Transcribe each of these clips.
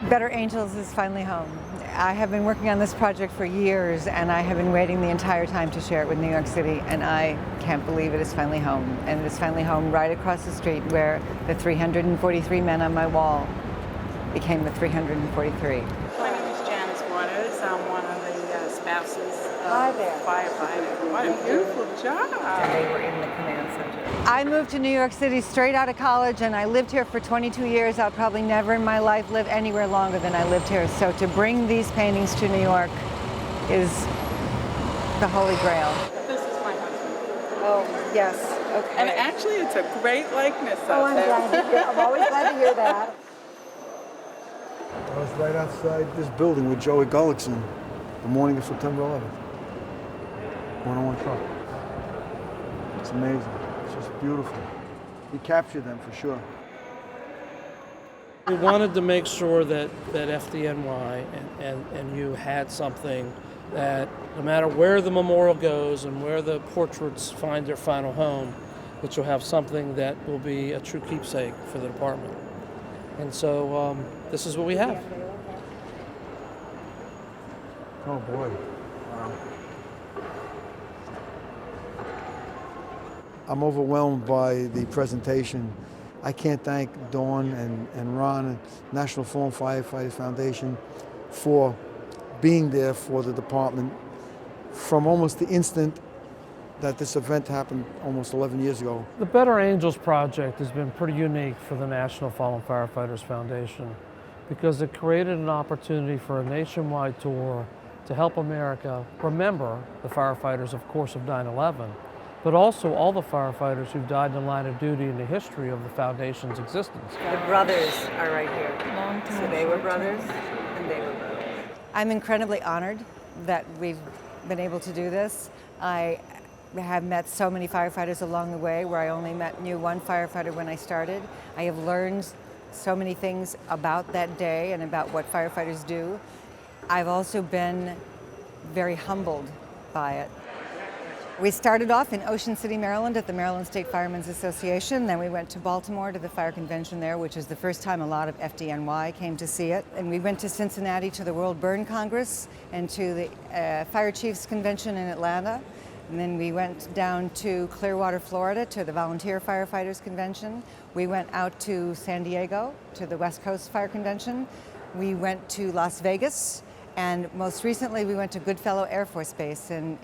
Better Angels is finally home. I have been working on this project for years, and I have been waiting the entire time to share it with New York City, and I can't believe it is finally home. And it is finally home right across the street where the 343 men on my wall became the 343. My name is Janice Waters. I'm one of the spouses of Hi there. Firefighter. What a beautiful job. And they were in the command center. I moved to New York City straight out of college, and I lived here for 22 years. I'll probably never in my life live anywhere longer than I lived here. So to bring these paintings to New York is the holy grail. This is my husband. Oh, yes. Okay. And actually, it's a great likeness of I'm him. glad to hear. I'm always glad to hear that. I was right outside this building with Joey Gullickson the morning of September 11th. One-on-one truck. It's amazing. It's just beautiful. He captured them for sure. We wanted to make sure that FDNY and you had something that no matter where the memorial goes and where the portraits find their final home, that you'll have something that will be a true keepsake for the department. And so this is what we have. Oh boy. Wow. I'm overwhelmed by the presentation. I can't thank Dawn and Ron and National Fallen Firefighters Foundation for being there for the department from almost the instant that this event happened almost 11 years ago. The Better Angels project has been pretty unique for the National Fallen Firefighters Foundation because it created an opportunity for a nationwide tour to help America remember the firefighters, of course, of 9/11, but also all the firefighters who died in the line of duty in the history of the Foundation's existence. The brothers are right here. So they were brothers, and they were brothers. I'm incredibly honored that we've been able to do this. I have met so many firefighters along the way where I only knew one firefighter when I started. I have learned so many things about that day and about what firefighters do. I've also been very humbled by it. We started off in Ocean City, Maryland at the Maryland State Firemen's Association. Then we went to Baltimore to the fire convention there, which is the first time a lot of FDNY came to see it. And we went to Cincinnati to the World Burn Congress and to the Fire Chiefs Convention in Atlanta. And then we went down to Clearwater, Florida to the Volunteer Firefighters Convention. We went out to San Diego to the West Coast Fire Convention. We went to Las Vegas. And most recently, we went to Goodfellow Air Force Base in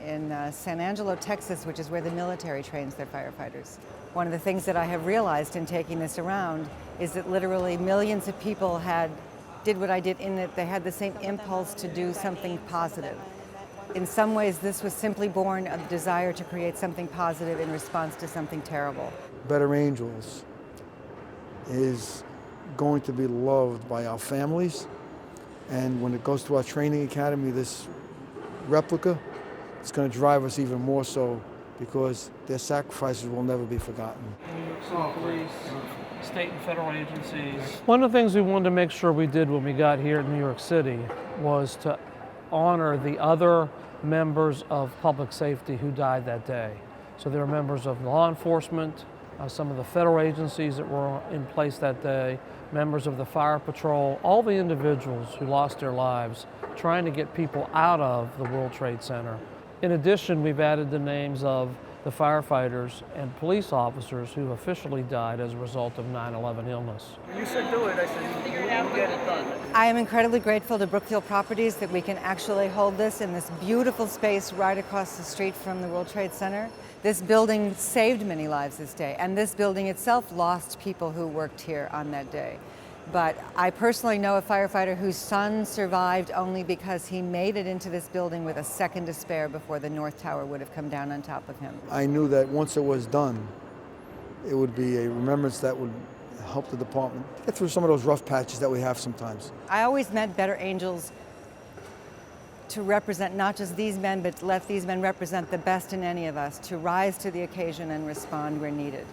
San Angelo, Texas, which is where the military trains their firefighters. One of the things that I have realized in taking this around is that literally millions of people did what I did in that they had the same impulse to do something positive. In some ways, this was simply born of the desire to create something positive in response to something terrible. Better Angels is going to be loved by our families. And when it goes to our training academy, this replica, it's going to drive us even more so because their sacrifices will never be forgotten. New York City Police, state and federal agencies. One of the things we wanted to make sure we did when we got here in New York City was to honor the other members of public safety who died that day. So there are members of law enforcement, some of the federal agencies that were in place that day, members of the fire patrol, all the individuals who lost their lives trying to get people out of the World Trade Center. In addition, we've added the names of the firefighters and police officers who officially died as a result of 9/11 illness. You said do it, I said you get it done. I am incredibly grateful to Brookfield Properties that we can actually hold this in this beautiful space right across the street from the World Trade Center. This building saved many lives this day, and this building itself lost people who worked here on that day. But I personally know a firefighter whose son survived only because he made it into this building with a second to spare before the North Tower would have come down on top of him. I knew that once it was done, it would be a remembrance that would help the department get through some of those rough patches that we have sometimes. I always meant Better Angels to represent not just these men, but let these men represent the best in any of us, to rise to the occasion and respond where needed.